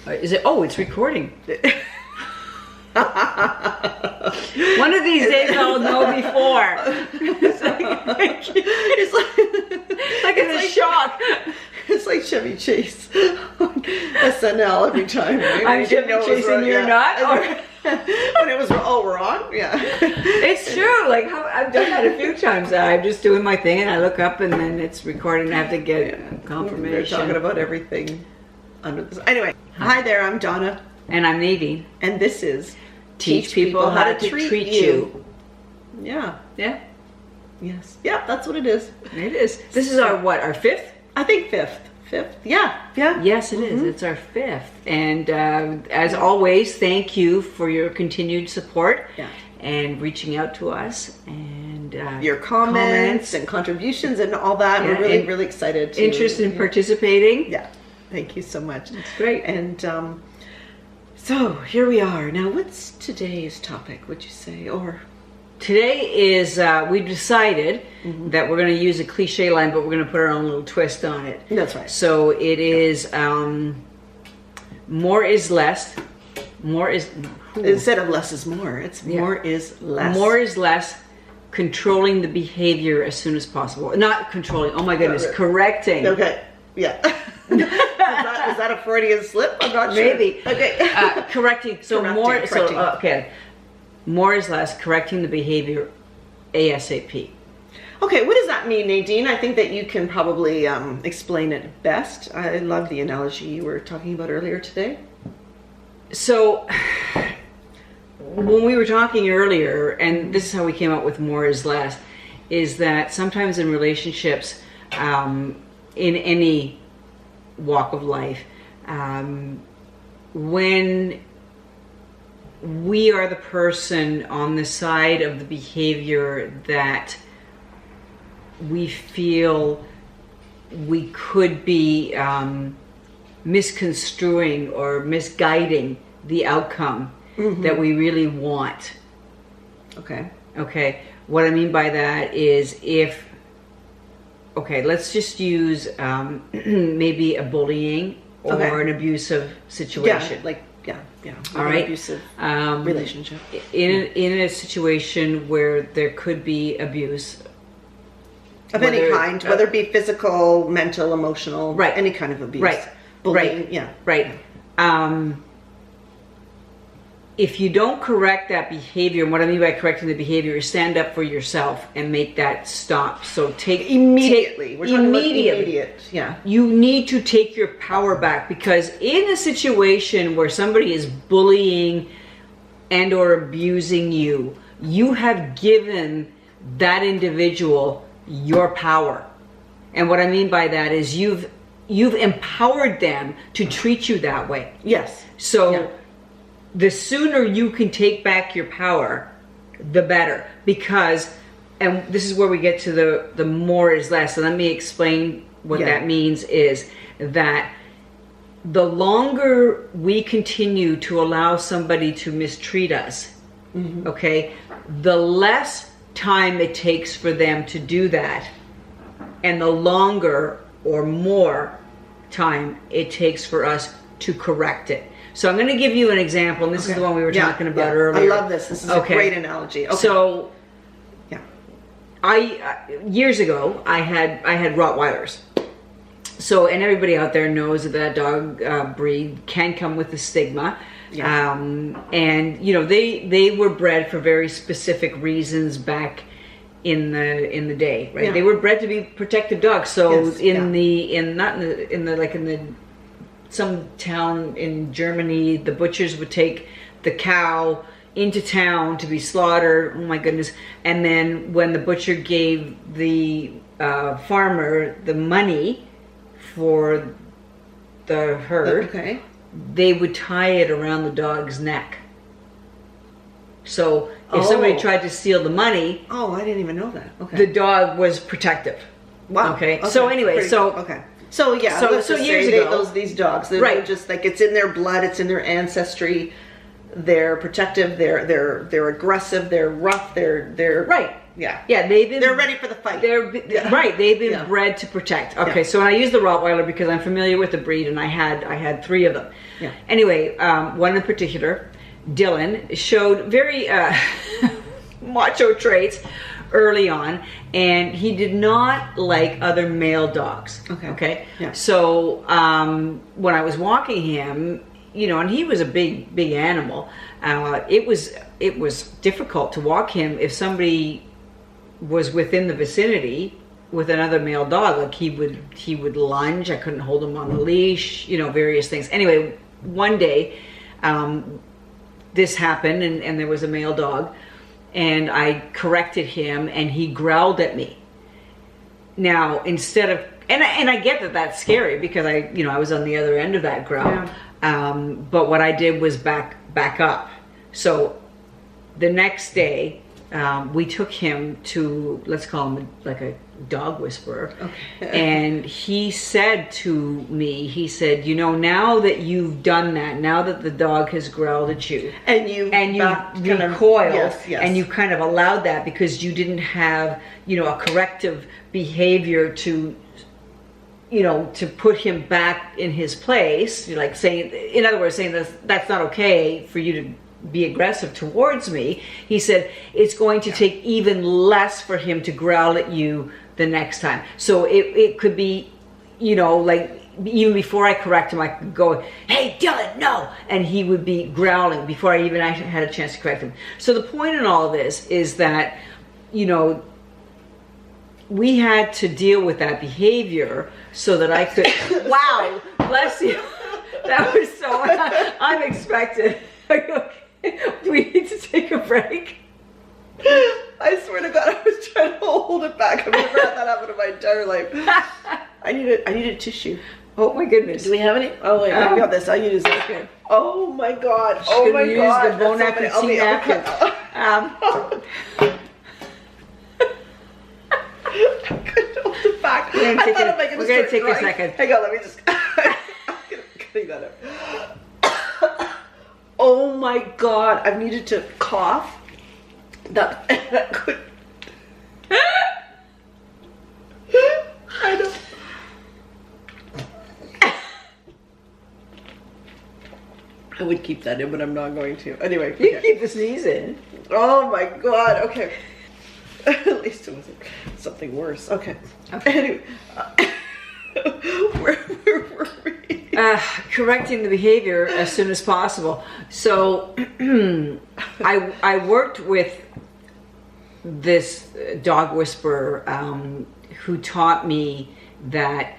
Is it? Oh, it's recording. One of these days I'll know before. It's like a shock. It's like Chevy Chase on SNL every time. Right? I'm Chevy Chase and you're not? Or when it was all wrong, yeah. It's true. Like I've done that a few times. I'm just doing my thing and I look up and then it's recording and I have to get confirmation. We're talking about everything under this. Anyway, hi there, I'm Donna. And I'm Nadine. And this is Teach People How to Treat You. Yeah. Yeah. Yes. Yeah, that's what it is. It is. This is our what? Our fifth? I think fifth. Yeah. Yes, it is. It's our fifth. And as always, thank you for your continued support and reaching out to us and your comments and contributions and all that. We're really, really excited. Interest in participating. Yeah. Thank you so much. That's great. And so here we are. Now, what's today's topic, would you say? Or today is, we decided that we're going to use a cliche line, but we're going to put our own little twist on it. That's right. So it is more is less. More is... Instead of less is more. It's more is less. More is less. Controlling the behavior as soon as possible. Not controlling. Oh my goodness. Correcting. Okay. Yeah. Is that a Freudian slip? I'm not sure. Maybe. Okay. Correcting. So correcting. Okay. More is less. Correcting the behavior ASAP. Okay, what does that mean, Nadine? I think that you can probably explain it best. I love the analogy you were talking about earlier today. So, when we were talking earlier, and this is how we came up with more is less, is that sometimes in relationships, in any walk of life, when we are the person on the side of the behavior that we feel we could be misconstruing or misguiding the outcome that we really want. Okay. What I mean by that is let's just use maybe a bullying or an abusive situation. All right. Abusive relationship. In a situation where there could be abuse of any kind, whether it be physical, mental, emotional, any kind of abuse. Bullying, if you don't correct that behavior, and what I mean by correcting the behavior is stand up for yourself and make that stop. So immediately. We're talking about immediate. You need to take your power back, because in a situation where somebody is bullying and or abusing you, you have given that individual your power. And what I mean by that is you've empowered them to treat you that way. Yes. So the sooner you can take back your power, the better. Because, and this is where we get to the more is less. So let me explain what that means is that the longer we continue to allow somebody to mistreat us, okay, the less time it takes for them to do that, and the longer or more time it takes for us to correct it. So I'm going to give you an example, and this is the one we were talking about earlier. I love this. This is a great analogy. Okay. So, years ago, I had Rottweilers. So, and everybody out there knows that dog breed can come with a stigma. And you know, they were bred for very specific reasons back in the day, right? They were bred to be protective dogs. So in some town in Germany, the butchers would take the cow into town to be slaughtered. Oh my goodness. And then when the butcher gave the farmer the money for the herd, they would tie it around the dog's neck. So if somebody tried to steal the money, I didn't even know that. The dog was protective. Wow. Okay. So anyway, So years ago, these dogs, they're just like, it's in their blood, it's in their ancestry. They're protective. They're aggressive. They're rough. They're Yeah, they're ready for the fight. Right, they've been bred to protect. Okay, so when I use the Rottweiler, because I'm familiar with the breed, and I had 3 of them. Yeah. Anyway, one in particular, Dylan, showed very macho traits early on, and he did not like other male dogs. Okay. Yeah. So when I was walking him, and he was a big animal, it was difficult to walk him if somebody was within the vicinity with another male dog. Like he would lunge. I couldn't hold him on the leash. Various things. Anyway, one day this happened, and there was a male dog, and I corrected him, and he growled at me. Now, instead of, and I get that that's scary, because I was on the other end of that growl. But what I did was back up. So the next day, we took him to, let's call him like a dog whisperer. And he said to me, now that you've done that, now that the dog has growled at you, and you recoiled, and you kind of allowed that because you didn't have, a corrective behavior to put him back in his place, like saying, in other words, saying that's not okay for you to be aggressive towards me. He said it's going to take even less for him to growl at you the next time. So it could be, like even before I correct him, I could go, "Hey, Dylan, no!" and he would be growling before I even actually had a chance to correct him. So the point in all of this is that, we had to deal with that behavior so that I could. Wow, bless you. That was so unexpected. Do we need to take a break? I swear to God, I was trying to hold it back. I've never had that happen in my entire life. I needed tissue. Oh my goodness. Do we have any? Oh wait, I got this. I use this. Okay. Oh my God. Oh my God. Use the Bon Appetit napkin. I couldn't hold it back. We're gonna take a second. Hang on, let me just. I'm gonna clean that up. Oh my God, I've needed to cough. That could. I know. I would keep that in, but I'm not going to. Anyway, you can keep the sneeze in. Oh my God. Okay. At least it wasn't something worse. Okay. Anyway, where were we? Correcting the behavior as soon as possible. So I worked with this dog whisperer who taught me that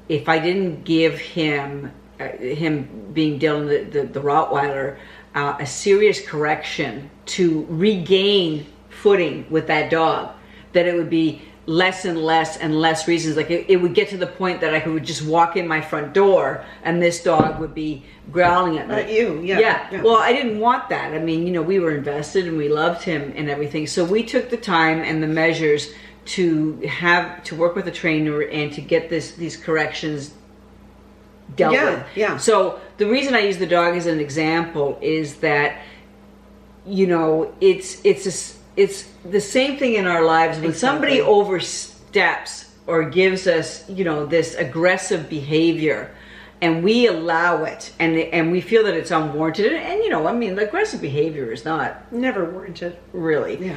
if I didn't give him being Dylan, the Rottweiler, a serious correction to regain footing with that dog, that it would be less and less reasons. Like it would get to the point that I could just walk in my front door and this dog would be growling at me. At you, yeah. Well, I didn't want that. I mean, we were invested and we loved him and everything. So we took the time and the measures to work with a trainer and to get these corrections dealt with. Yeah. So the reason I use the dog as an example is that, it's the same thing in our lives. When somebody oversteps or gives us, this aggressive behavior, and we allow it, and we feel that it's unwarranted, and aggressive behavior is never warranted, really. Yeah.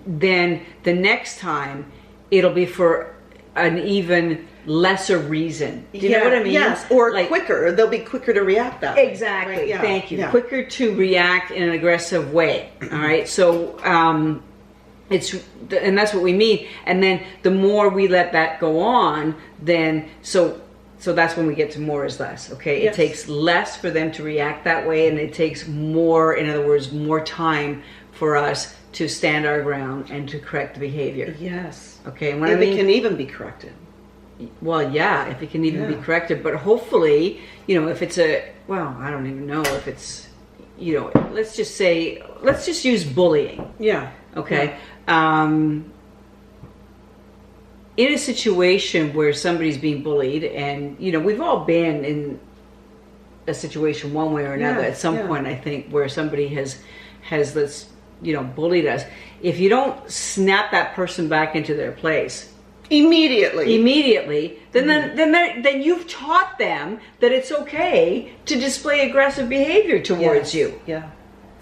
Then the next time it'll be for an even lesser reason. Do you know what I mean? Yes, or quicker. They'll be quicker to react that way. Exactly. Right? Yeah. Thank you. Yeah. Quicker to react in an aggressive way. All right. So and that's what we mean. And then the more we let that go on, then so that's when we get to more is less. Okay. Yes. It takes less for them to react that way, and it takes more. In other words, more time for us to stand our ground and to correct the behavior. Yes. Okay. And it can even be corrected. Well, yeah, if it can even be corrected, but hopefully, if it's I don't even know if it's, let's just use bullying. Yeah. Okay. Yeah. In a situation where somebody's being bullied, and, we've all been in a situation one way or another at some point, I think, where somebody has let's bullied us, if you don't snap that person back into their place immediately, then you've taught them that it's okay to display aggressive behavior towards you. Yeah.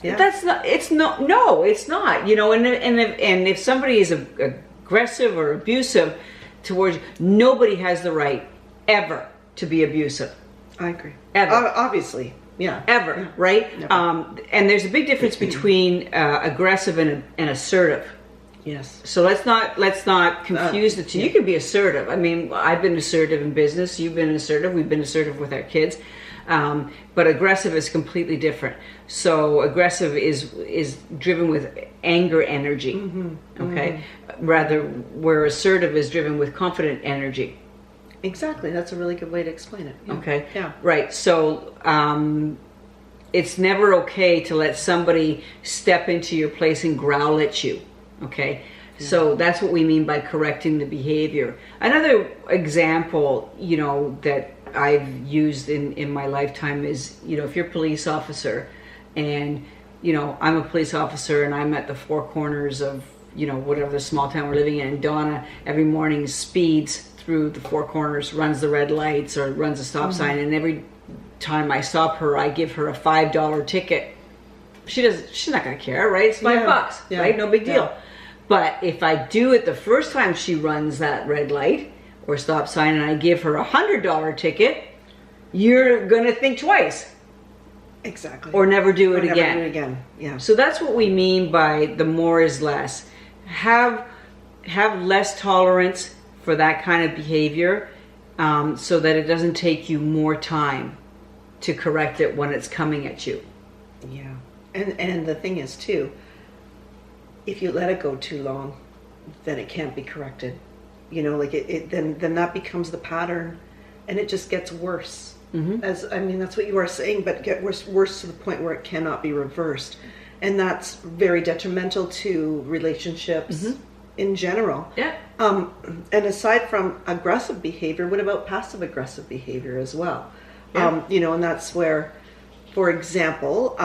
That's not. It's not. No, it's not. And if somebody is aggressive or abusive towards you, nobody has the right ever to be abusive. I agree. Ever. Obviously. Yeah. Ever. Yeah. Right. Never. And there's a big difference between aggressive and assertive. Yes. So let's not confuse the two. You can be assertive. I mean, I've been assertive in business. You've been assertive. We've been assertive with our kids. But aggressive is completely different. So aggressive is driven with anger energy. Okay. Rather, where assertive is driven with confident energy. Exactly. That's a really good way to explain it. Yeah. Okay. Yeah. Right. So it's never okay to let somebody step into your place and growl at you. Okay. Yeah. So that's what we mean by correcting the behavior. Another example, that I've used in my lifetime is, if you're a police officer and, I'm a police officer and I'm at the four corners of, whatever the small town we're living in, and Donna every morning speeds through the four corners, runs the red lights or runs a stop sign, and every time I stop her, I give her a $5 ticket. She's not going to care, right? It's $5, right? No big deal. Yeah. But if I do it the first time she runs that red light or stop sign and I give her a $100 ticket, you're going to think twice. Exactly. Or never do it again. Never do it again. Yeah. So that's what we mean by the more is less. Have less tolerance for that kind of behavior, so that it doesn't take you more time to correct it when it's coming at you. Yeah. And the thing is too, if you let it go too long, then it can't be corrected. Then that becomes the pattern, and it just gets worse. That's what you are saying, but get worse to the point where it cannot be reversed, and that's very detrimental to relationships in general. Yeah. And aside from aggressive behavior, what about passive aggressive behavior as well? Yeah. And that's where, for example,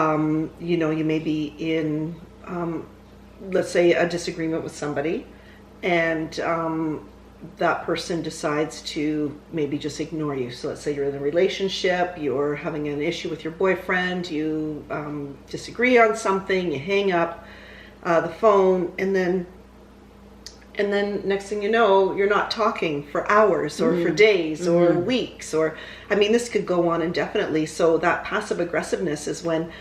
you may be in, let's say, a disagreement with somebody, and that person decides to maybe just ignore you. So let's say you're in a relationship, you're having an issue with your boyfriend, you disagree on something, you hang up the phone, and then next thing you know, you're not talking for hours or for days or weeks, or this could go on indefinitely. So that passive aggressiveness is when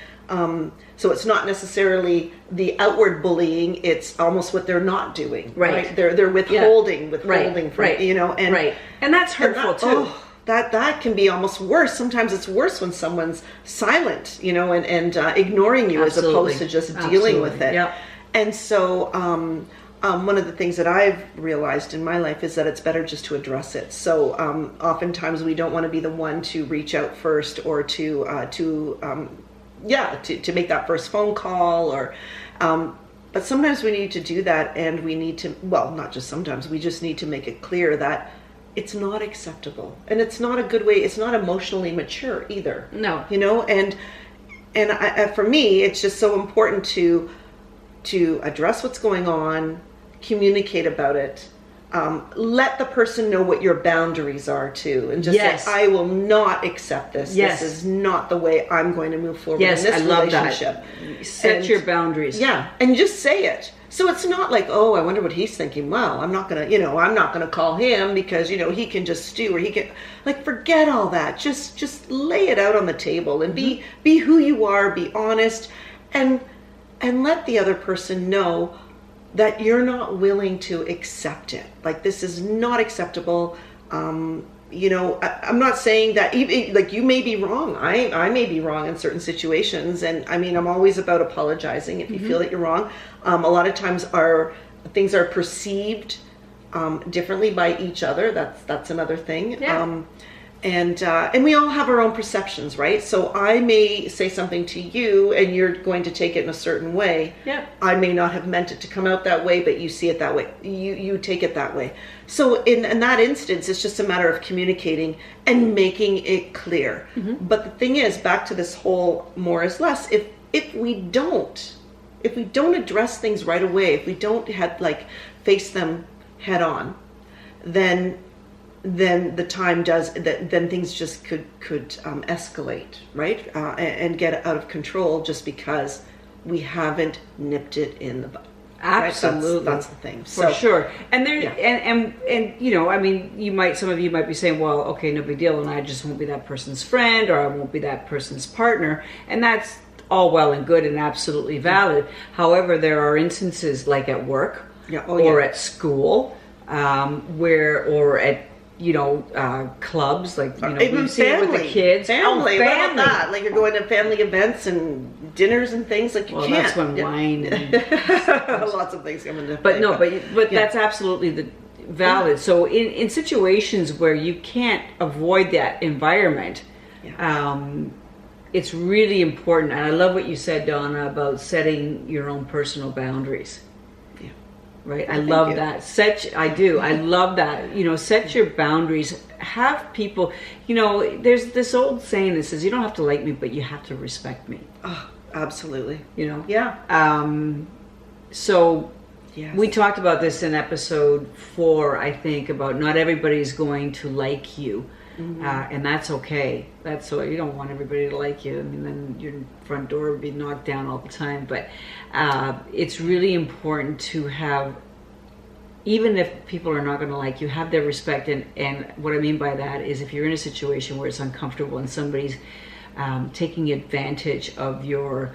so it's not necessarily the outward bullying, it's almost what they're not doing. Right? They're withholding from and that's hurtful too. That can be almost worse. Sometimes it's worse when someone's silent, and ignoring you as opposed to just dealing with it. Yep. And so one of the things that I've realized in my life is that it's better just to address it. So oftentimes we don't want to be the one to reach out first, or to make that first phone call, or but sometimes we need to do that, and we need to, not just sometimes, we just need to make it clear that it's not acceptable, and it's not a good way, it's not emotionally mature either. No. And for me, it's just so important to address what's going on, communicate about it, let the person know what your boundaries are too, and just say, I will not accept this. Yes. This is not the way I'm going to move forward in this relationship. That. Set your boundaries. Yeah, and just say it. So it's not like, I wonder what he's thinking. Well, I'm not gonna call him because he can just stew, or he can, forget all that. Just lay it out on the table and be who you are. Be honest, and let the other person know that you're not willing to accept it. This is not acceptable. I'm not saying that you may be wrong. I may be wrong in certain situations, and I'm always about apologizing if you feel that you're wrong. A lot of times things are perceived differently by each other. That's another thing. Yeah. And we all have our own perceptions, right? So I may say something to you and you're going to take it in a certain way. Yeah. I may not have meant it to come out that way, but you see it that way. You take it that way. So in that instance, it's just a matter of communicating and making it clear. But the thing is, back to this whole more is less, if we don't don't address things right away, if we don't face them head on, then the time then things just could escalate, right? And get out of control just because we haven't nipped it in the bud. Absolutely. Right? That's the thing. For sure. And there, and you know, I mean, some of you might be saying, well, okay, no big deal, and I just won't be that person's friend, or I won't be that person's partner, and that's all well and good and absolutely valid. However, there are instances like at work, or at school, or at clubs, like, you know, even we see it with the kids. Family. What about that? Like, you're going to family events and dinners and things, like, you can't. That's when wine and lots of things come into play. But that's absolutely valid. So in situations where you can't avoid that environment, it's really important. And I love what you said, Donna, about setting your own personal boundaries. Right, I love that. I love that. You know, set your boundaries. Have people. You know, there's this old saying that says, "You don't have to like me, but you have to respect me." Oh, absolutely. You know. Yeah. So, we talked about this in episode 4, I think, about not everybody's going to like you. And that's okay. That's so you don't want everybody to like you. I mean, then your front door would be knocked down all the time. But it's really important to have, even if people are not going to like you, have their respect. And what I mean by that is, if you're in a situation where it's uncomfortable and somebody's taking advantage of your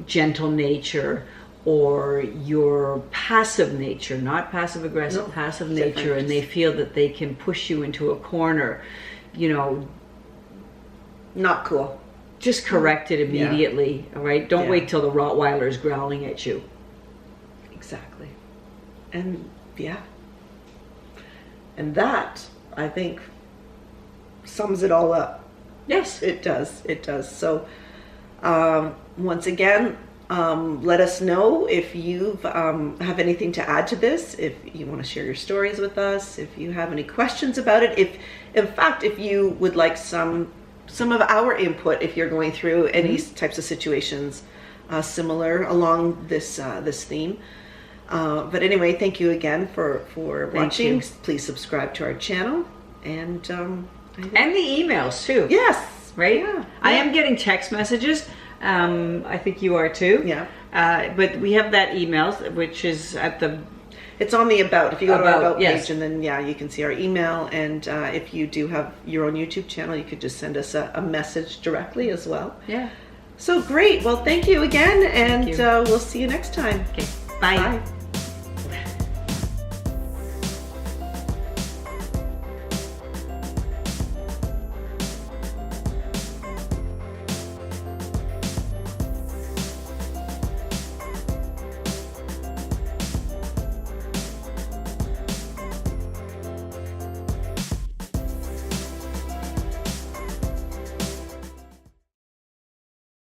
gentle nature, or your passive nature, not passive aggressive, passive nature, and they feel that they can push you into a corner, you know, not cool. Just correct it immediately, all right? Don't wait till the Rottweiler is growling at you. Exactly. And and that, I think, sums it all up. Yes. It does. So, once again, let us know if you have anything to add to this, if you want to share your stories with us, if you have any questions about it, if you would like some of our input, if you're going through any types of situations similar along this theme. But anyway, thank you again for watching. Please subscribe to our channel, and the emails too. Yes, right. Yeah. I am getting text messages. I think you are too. Yeah. But we have that email, which is it's on the About. If you go to our About page, and then you can see our email. And if you do have your own YouTube channel, you could just send us a message directly as well. Yeah. So great. Well, thank you again, and we'll see you next time. Okay. Bye.